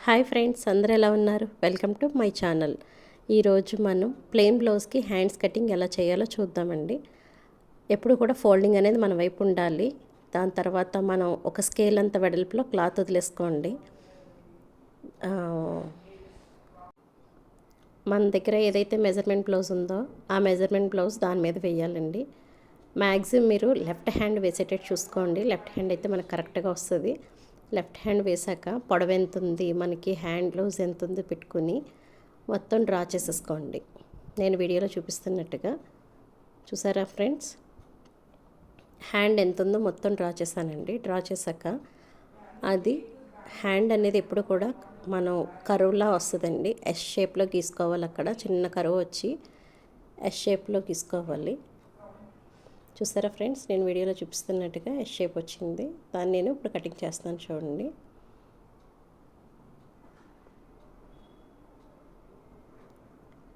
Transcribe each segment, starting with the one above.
Hi friends, అందరూ ఎలా ఉన్నారు? Welcome to my channel. ఈరోజు మనం ప్లెయిన్ బ్లౌజ్కి హ్యాండ్స్ కటింగ్ ఎలా చేయాలో చూద్దామండి. ఎప్పుడు కూడా ఫోల్డింగ్ అనేది మన వైపు ఉండాలి. దాని తర్వాత మనం ఒక స్కేల్ అంత వెడల్పులో క్లాత్ వదిలేసుకోండి. మన దగ్గర ఏదైతే మెజర్మెంట్ బ్లౌజ్ ఉందో ఆ మెజర్మెంట్ బ్లౌజ్ దాని మీద వేయాలండి. మ్యాక్సిమం మీరు లెఫ్ట్ హ్యాండ్ వేసేటట్టు చూసుకోండి. లెఫ్ట్ హ్యాండ్ అయితే మనకు కరెక్ట్గా వస్తుంది. లెఫ్ట్ హ్యాండ్ వేసాక పొడవు ఎంత ఉంది, మనకి హ్యాండ్ లూజ్ ఎంత ఉంది పెట్టుకుని మొత్తం డ్రా చేసేసుకోండి. నేను వీడియోలో చూపిస్తున్నట్టుగా చూసారా ఫ్రెండ్స్, హ్యాండ్ ఎంత ఉందో మొత్తం డ్రా చేశానండి. డ్రా చేశాక అది హ్యాండ్ అనేది ఎప్పుడు కూడా మనం కరువులా వస్తుందండి. ఎస్ షేప్లో గీసుకోవాలి. అక్కడ చిన్న కరువు వచ్చి ఎస్ షేప్లో గీసుకోవాలి. చూసారా ఫ్రెండ్స్, నేను వీడియోలో చూపిస్తున్నట్టుగా ఎస్ షేప్ వచ్చింది. దాన్ని నేను ఇప్పుడు కటింగ్ చేస్తాను చూడండి.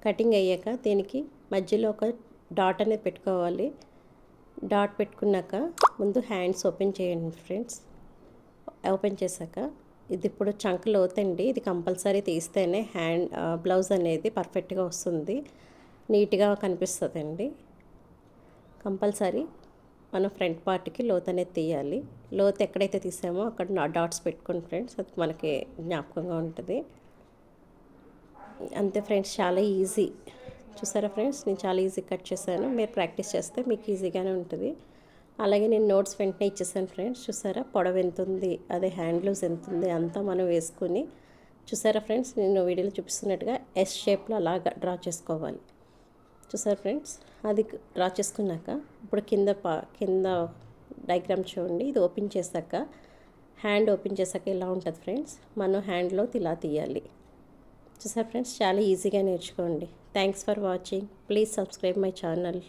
కటింగ్ అయ్యాక దీనికి మధ్యలో ఒక డాట్ అనేది పెట్టుకోవాలి. డాట్ పెట్టుకున్నాక ముందు హ్యాండ్స్ ఓపెన్ చేయండి ఫ్రెండ్స్. ఓపెన్ చేశాక ఇది ఇప్పుడు చంక్ లోతండి. ఇది కంపల్సరీ తీస్తేనే బ్లౌజ్ అనేది పర్ఫెక్ట్గా వస్తుంది, నీట్గా కనిపిస్తుందండి. కంపల్సరీ మనం ఫ్రంట్ పార్ట్కి లోత్ అనేది తీయాలి. లోత్ ఎక్కడైతే తీసామో అక్కడ డాట్స్ పెట్టుకోండి ఫ్రెండ్స్, అది మనకి జ్ఞాపకంగా ఉంటుంది. అంతే ఫ్రెండ్స్, చాలా ఈజీ. చూసారా ఫ్రెండ్స్, నేను చాలా ఈజీ కట్ చేశాను. మీరు ప్రాక్టీస్ చేస్తే మీకు ఈజీగానే ఉంటుంది. అలాగే నేను నోట్స్ వెంటనే ఇచ్చేసాను ఫ్రెండ్స్. చూసారా పొడవు ఎంత ఉంది, అదే హ్యాండ్ లూజ్ ఎంత ఉంది అంతా మనం వేసుకుని, చూసారా ఫ్రెండ్స్, నేను వీడియోలో చూపిస్తున్నట్టుగా ఎస్ షేప్లో అలాగా డ్రా చేసుకోవాలి. చూసారు ఫ్రెండ్స్, అది డ్రా చేసుకున్నాక ఇప్పుడు కింద డయాగ్రామ్ చూడండి. ఇది ఓపెన్ చేశాక హ్యాండ్ ఓపెన్ చేశాక ఇలా ఉంటుంది ఫ్రెండ్స్. మనం హ్యాండ్లో ఇలా తీయాలి. చూసారు ఫ్రెండ్స్, చాలా ఈజీగా నేర్చుకోండి. Thanks for watching. Please subscribe my channel.